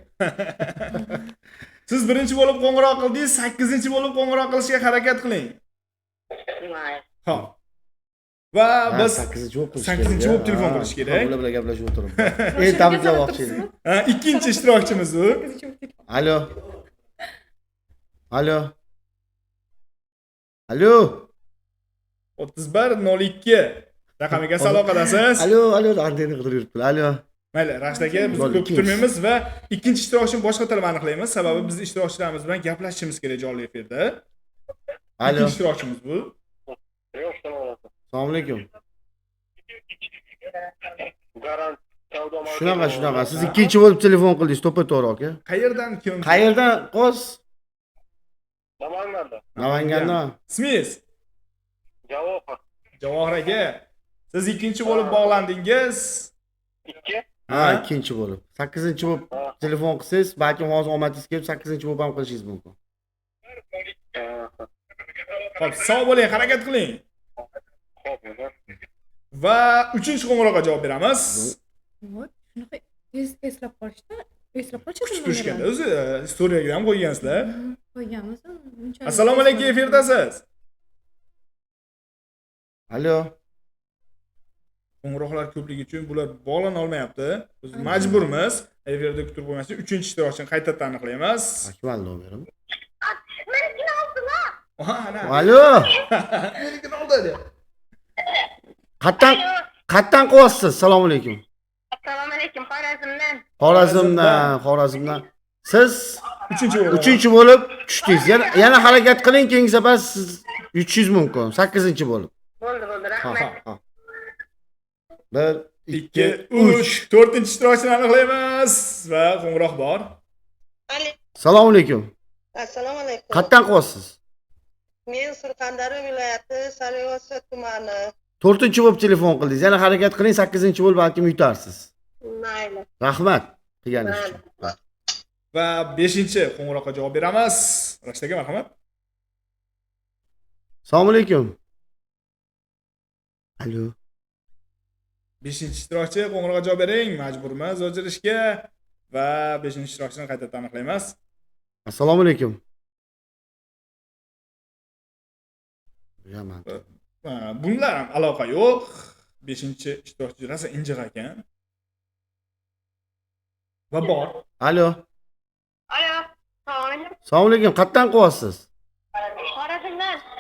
Siz birinchi bo'lib qo'ng'iroq qildingiz, 8-chi bo'lib qo'ng'iroq qilishga harakat qiling. Mayli. Xo'p. Va biz 8-chi bo'lib 8-chi bo'lib telefon qilish kerak. Ular bilan gaplashib o'tiribmiz. Tamom javob edim. Ikkinchi ishtirokchimiz u. Alo. Alo. Alo. 3102 raqamiga aloqadasiz. Alo, anteni qidirib yuribdi. Alo. Mayli, Rashtaka biz ko'p kutilmaymiz va ikkinchi ishtirokchini boshqa tilda aniqlaymiz. Sababi biz ishtirokchilarimiz bilan gaplashishimiz kerak jonli efirda. Alo. Ikkinchi ishtirokchimiz bu. Assalomu alaykum. Garant savdo Shunaqa. Siz ikkinchi bo'lib telefon qildingiz, to'ppa-to'g'ri aka. Qayerdan kim? Qayerdan qo'z? Namangandan. Ismingiz? Javohir. Javohir aka. Siz ikkinchi bo'lib bog'landingiz. 2. Ha, ikkinchi bo'lib. 8-chi bo'lib telefon qilsangiz, balki hozir omadingiz kelib 8-chi bo'lib ham qilishingiz mumkin. Xo'p, sog' bo'ling, harakat qiling. Va 3-qo'ng'iroqqa javob beramiz. Voy, shunaqa eslab qolishdi. Eslab Kuch qolishdi. turishganda o'zi istoriyaga ham qo'ygansizlar. Qo'yganmiz. Assalomu alaykum, efirdasiz. Alo. Qo'ng'iroqlar ko'pligi uchun bular bog'lana olmayapti. Biz majburmiz. Efirda kutib qo'ymaslik 3-ishtirokchini qaytadan aniqlaymiz. Akmal nomerim. Menikini oldimi? Aha, ana. Alo. Menikini oldi dedi. Qatdan qilyapsiz? Assalomu alaykum. Assalomu alaykum, Xorazmdan. Siz 3-o'g'riq. 3-bo'lib tushdingiz. Yana harakat qiling, keyingi safar siz yutishingiz mumkin. 8-bo'lib. Bo'ldi, rahmat. Ha. 1 2 3 4-ishtirokchini aniqlaymiz va qo'ng'iroq bor. Assalomu alaykum. Assalomu alaykum. Qatdan qilyapsiz? Men Surxondaryo viloyati Sariyobod tumani. 4-bo'lib telefon qildingiz. Yana harakat qiling, 8-bo'lib balkim yutarsiz. Mayli. Rahmat qilganingiz uchun. Va 5-qo'ng'iroqqa javob beramiz. Rashtaga marhamat. Assalomu alaykum. Alo. 5-ishtirokchi qo'ng'iroqqa javob bering. Majburmiz o'chirishga va 5-ishtirokchini qaytadan aniqlaymiz. Assalomu alaykum. Yaman. Bunlar ham aloqa yo'q. 5-ishtirokchi rosa injiq ekan. Va bor. Alo. Assalomu alaykum. Qatdan qilyapsiz?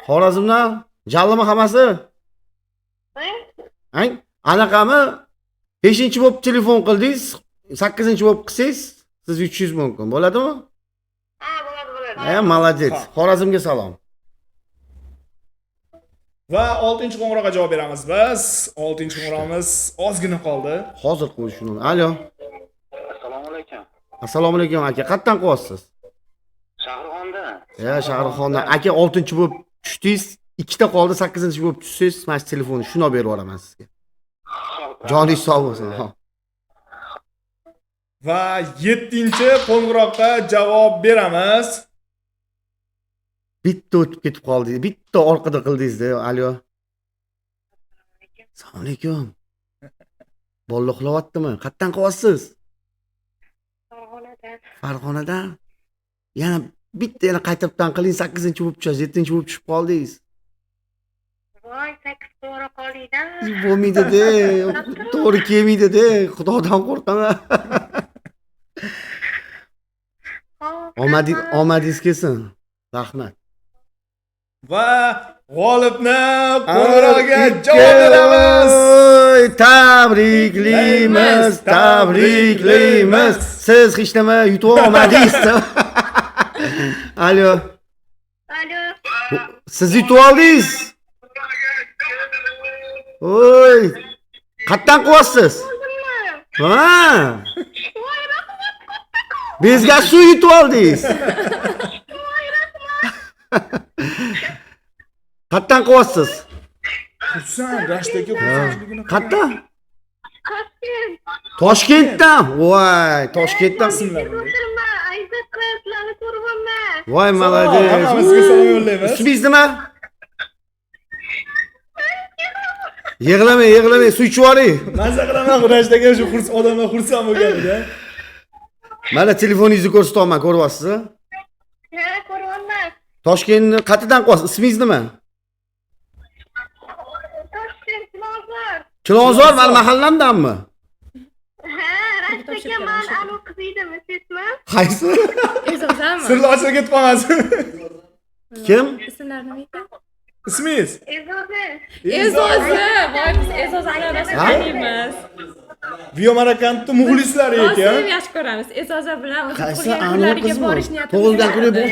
Xorazmdan. Jallimi hammasi? Ang? Anaqami? 5-bo'lib telefon qildingiz, 8-bo'lib qilsangiz, siz yutishingiz mumkin. Bo'ladimi? Ha, bo'ladi. Молодец. Xorazmga salom. Va 6-qo'ng'iroqqa javob beramiz biz. 6-qo'ng'iroqimiz ozgina qoldi. Hozir qo'y shuni. Alo. Assalomu alaykum. Assalomu alaykum aka. Qatdan qilyapsiz? Shahrixonda. Shahrixondan. Aka 6-bo'lib tushdingiz, 2ta qoldi, 8-bo'lib tushsangiz, mana shu telefonni shuni olib berib yuboraman sizga. Joningiz sog' bo'lsin. Va 7-qo'ng'iroqqa javob beramiz. Bitta o'tib ketib qoldingiz. Bitta orqada qildingiz-da. Alo. Assalomu alaykum. Bolla uxlayaptimi? Qatdan qilyapsiz? Farg'onadan. Yana bitta qaytadan qiling, 8-bo'lib tushasiz, 7-bo'lib tushib qoldingiz. Voy, 8 to'g'ri qolingda. Bo'lmaydi-da. To'g'ri kelmaydi-da. Xudodan qo'rqaman. Omadingiz kelsin. Rahmat. Va g'olibni qo'ng'irog'iga javob beramiz. Tabriklaymiz. Siz hech nima yutib olmadingiz. Alo. Siz yutib oldingiz. Oy. Qatdan qilyapsiz? Ha. Bezga suv yutib oldingiz. Qatdan qilyapsiz? Xursand, Rashtaga xursandchiligini. Qatdan? Toshkentdan. Voy, Toshkentdan. Voy, молодец. Hammamizga salom yo'llaymiz. Ismingiz nima? Yig'lamang, suv ichib oling. Mazza qilaman, Rashtaga shu odamlar xursand bo'lganida. Mana telefoningizni ko'rsatyapman, ko'ryapsiz? Ha, ko'ryapman. Toshkentni qatidan qilyapsiz? Ismingiz nima? Toshkent Chilonzor. Chilonzor mana mahallamdanmi? Ha, Rashtaga men anu qizidim, sizmi? Qaysi? Ezozami? Sirli ochilib ketib qolmasin. Kim? Ismlari nima ekan? Ismingiz? Ezozi. Ezozi. Voy, biz Ezozilar rosa taniymiz. Videomarakantni muxlislari Rosa ekan. yaxshi ko'ramiz. Ezozi bilan o'zi Qaysi tug'ilgan aniq kunlariga qizmi? borish niyatimiz Tug'ilgan kuni bu.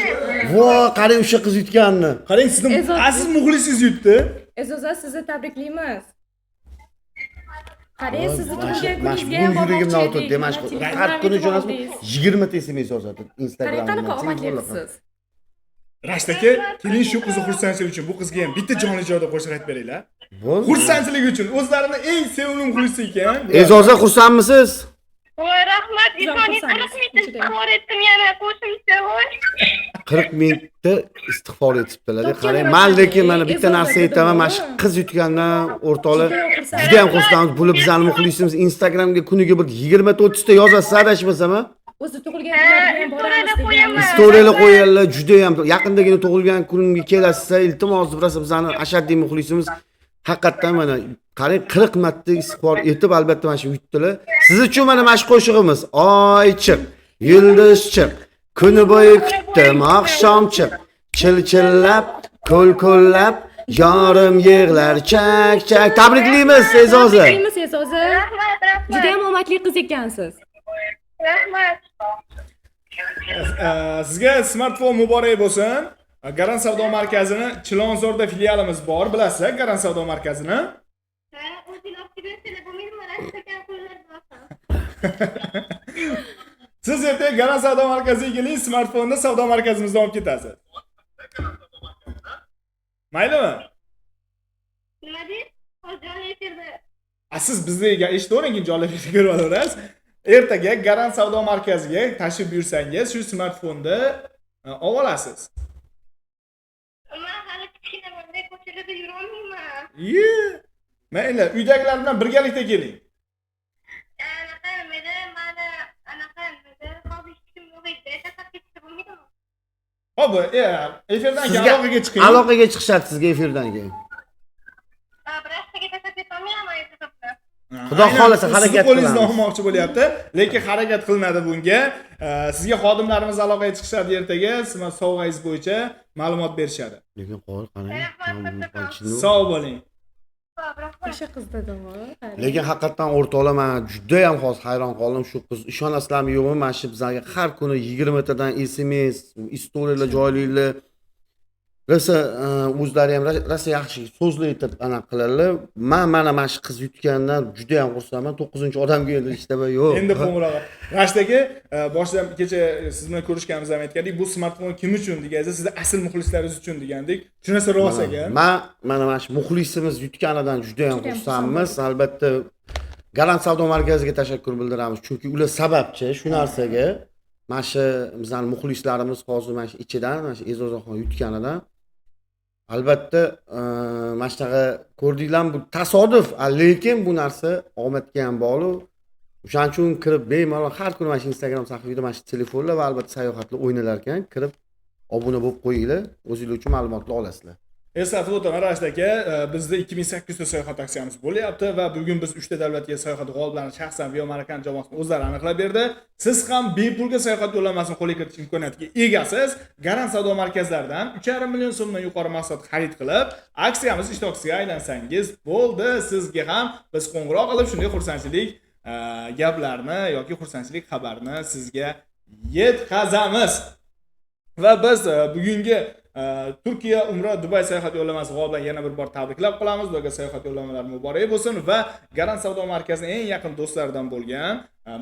Voy, qarang o'sha qiz yutganni. Qarang, sizni aziz muxlisingiz yutdi. Ezozi, sizni tabriklaymiz. Qarang, sizni Mana tug'ilgan shu kuningizga ham yuragimdan bormoqchi o'tdi. edik. Mana shu har kuni jo'nasizmi? 20 ta SMS yozadi Instagramda. Qanaqa omadlisiz? Rashtaka, keling shu qizni xursandchilik uchun bu qizga ham bitta jonli joyda qo'shiq aytib beringlar. Bo'ldi. Xursandchilik uchun o'zlarini eng sevimli muxlisi ekan. Ezoza xursandmisiz? Voy, rahmat, Juda isoningiz xursandmiz. qilib istig'for etdim yana qo'shimcha voy. 40 mingta istig'for etibdilar. Topgan Qarang, raqam, man lekin mana bitta e'zoz narsa aytadi aytaman, bu. mana shu qiz yutgandan o'rtoqlar Juda yoqirsa. juda ham xursandmiz. Bular bizning muxlisimiz Instagramga kuniga bir 20-30 ta yozasiz, adashmasam. O'zi tug'ilgan kunlarga ham boramiz deganmiz. Istoriyalar qo'yganlar, juda ham yaqindagina tug'ilgan kunimga kelasizsa, iltimos, birasi bizning ashaddiy muxlisimiz. Haqiqatdan mana qarang 40 marta istig'for etib albatta mana shu yutdilar. Siz uchun mana mana shu qo'shig'imiz. Oy chiq, yulduz chiq, kuni bo'yi kutdim, oqshom chiq. Chil-chillab, ko'l-ko'llab, yorim yig'lar chak-chak. Tabriklaymiz E'zozi. Tabriklaymiz E'zozi. Rahmat, rahmat. Juda ham omadli qiz ekansiz. Rahmat. Sizga smartfon muborak bo'lsin. Garan savdo markazini Chilonzorda filialimiz bor, bilasizlar Garan savdo markazini. Ha, o'zing olib kelsanglar bo'lmaydimi? Rashtagan qo'llar bo'lsin. Siz ertaga Garan savdo markaziga keling, smartfonni savdo markazimizdan olib ketasiz. Maylimi? Nima deysiz? Hozir efirda. Siz bizni eshitavering, keyin jonli efirda ko'rib olaverasiz. Ertaga Garan savdo markaziga tashrif buyursangiz, shu smartfonni olib olasiz. Men hali kichkinaman, ko'chalarda yurolmayman. Mayli, uydagilar bilan birgalikda keling. Anaqa meni mana anaqa hozir hech kim yo'q edi. Tashlab ketsa bo'lmaydimi? Hop, efirdan keyin Sizga aloqaga chiqing. aloqaga chiqishadi sizga efirdan keyin. Ha, birashtaga tashlab ketolmayman endi. Xudo xolasa harakat qo'lingizdan qilamiz. olmoqchi bo'lyapti, lekin harakat qilinadi bunga. Sizga xodimlarimiz aloqaga chiqishadi ertaga, sizning sovg'angiz bo'yicha ma'lumot berishadi. Lekin qo'l qarang. Sog' bo'ling. O'sha qiz dedimi? Lekin haqiqatan o'rtoqlar, men juda ham hozir hayron qoldim shu qiz. Ishonasizlarmi yo'qmi? Mana shu bizga har kuni 20 tadan SMS, istoriyalar joylaylar. Rosa o'zlari ham rosa yaxshi so'zlar aytib ana qiladilar. Mana shu qiz yutgandan juda ham xursandman. 9-odamga endi ishtaba yo'q. Endi qo'ng'iroq. Rashdagi boshdan kecha siz bilan ko'rishganimizda ham aytgandik, bu smartfon kim uchun degansiz, sizni asl muxlislaringiz uchun degandik. Shunasi rost ekan. Mana shu muxlisimiz yutganidan juda ham xursandmiz. Albatta Garan savdo markaziga tashakkur bildiramiz, chunki ular sababchi shu narsaga. Mana shu bizning muxlislarimiz hozir mana shu ichidan, mana shu E'zozaxon yutganidan albatta mana shunaqa ko'rdinglarmi, bu tasodif, lekin bu narsa omadga ham bog'liq. O'shaning uchun kirib bemalol har kuni mana shu Instagram sahifamda mana shu telefonlar va albatta sayohatlar o'ynalar ekan, kirib obuna bo'lib qo'yinglar, o'zingizlar uchun ma'lumotlar olasizlar. Eslatib o'taman, Rashid aka, bizda 2800 ta sayohat aksiyamiz bo'lyapti va bugun biz 3 ta davlatga sayohat g'oliblarini shaxsan Vio Marakan jamoasining o'zlari aniqlab berdi. Siz ham bepulga sayohat yo'llanmasini qo'lga kiritish imkoniyatiga egasiz. Garan savdo markazlaridan 3,5 million so'mdan yuqori mahsulot xarid qilib, aksiyamiz ishtirokchisiga aylansangiz bo'ldi. Sizga ham biz qo'ng'iroq qilib shunday xursandchilik gaplarni yoki xursandchilik xabarni sizga yetkazamiz. Va biz bugungi Turkiya, Umra, Dubay sayohat yo'llanmasi g'olibidan yana bir bor tabriklab qolamiz. Ularga sayohat yo'llanmalari muborak bo'lsin va Garan savdo markazining eng yaqin do'stlaridan bo'lgan,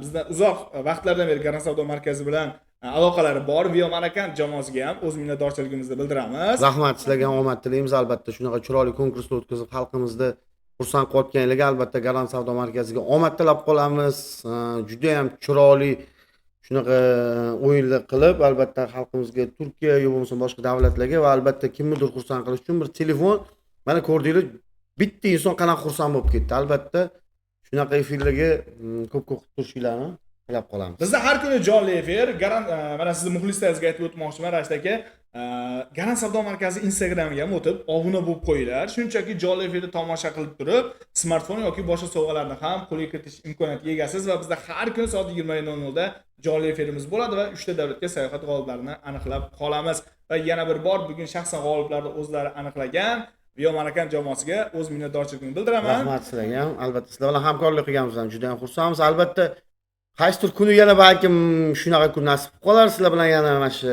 bizda uzoq vaqtlardan beri Garan savdo markazi bilan aloqalari bor Vio Marakan jamoasiga ham o'z minnatdorchiligimizni bildiramiz. Rahmat, sizlarga ham omad tilaymiz. Albatta shunaqa chiroyli konkurslar o'tkazib xalqimizni xursand qilayotganlarga albatta Garan savdo markaziga omad tilab qolamiz. Juda ham chiroyli shunaqa o'yinlar qilib, albatta xalqimizga Turkiya yo'q bo'lmasa boshqa davlatlarga va albatta kimnidir xursand qilish uchun bir telefon, mana ko'rdinglar, bitta inson qanaqa xursand bo'lib ketdi. Albatta shunaqa efirlarga ko'p turishinglarni tilab qolamiz. Bizda har kuni jonli efir, Garan mana sizni muxlislaringizga aytib o'tmoqchiman, Rashid aka, Garan savdo markazi Instagramga ham o'tib, obuna bo'lib qo'yinglar. Shunchaki jonli efirda tomosha qilib turib, smartfon yoki boshqa sovg'alarni ham qo'lga kiritish imkoniyatiga egasiz va bizda har kuni soat 20:00 da jonli efirimiz bo'ladi va 3 ta davlatga sayohat g'oliblarini aniqlab qolamiz. Va yana bir bor bugun shaxsan g'oliblarni o'zlari aniqlagan Vio Marakan jamoasiga o'z minnatdorchiligimni bildiraman. Rahmat sizlarga ham. Albatta sizlar bilan hamkorlik qilganimizdan juda ham xursandmiz. Albatta qaysidir kuni yana balkim shunaqa kun nasib qilib qolar, sizlar bilan yana mana shu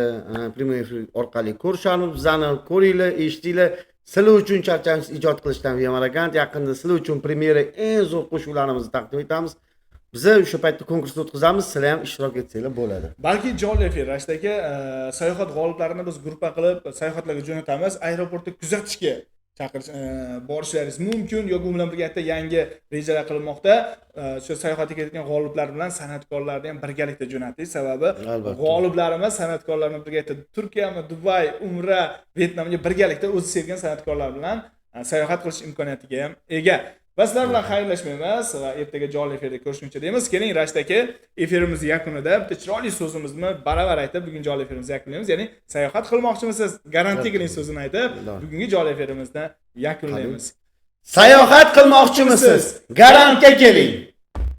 prямой efir orqali ko'rishamiz. Bizani ko'ringlar, eshitinglar. Sizlar uchun charchamiz ijod qilishdan Vio Marakan yaqinda sizlar uchun premyera eng zo'r qo'shiqlarimizni taqdim etamiz. Biz o'sha paytda konkursni o'tkazamiz, sizlar ham ishtirok etsanglar bo'ladi. Balki jonli efir, Rashid aka, sayohat g'oliblarini biz gruppa qilib sayohatlarga jo'natamiz, aeroportda kuzatishga borishlaringiz mumkin yoki u bilan birgalikda yangi rejalar qilinmoqda. Shu sayohatga ketgan g'oliblar bilan san'atkorlarni ham birgalikda jo'natish, sababi Albatta. g'oliblarimiz san'atkorlarni birgalikda Turkiyami, Dubay, Umra, Vyetnamga birgalikda o'zi sevgan san'atkorlar bilan sayohat qilish imkoniyatiga ham ega. Va sizlar bilan xayrlashmaymiz va ertaga jonli efirda ko'rishguncha deymiz. Keling, Rashdagi efirimiz yakunida bitta chiroyli so'zimizni baravar aytib, bugun jonli efirimizni yakunlaymiz. Ya'ni sayohat qilmoqchimisiz? Garantiya qiling so'zini aytib, bugungi jonli efirimizni yakunlaymiz. Sayohat qilmoqchimisiz? Garantga keling.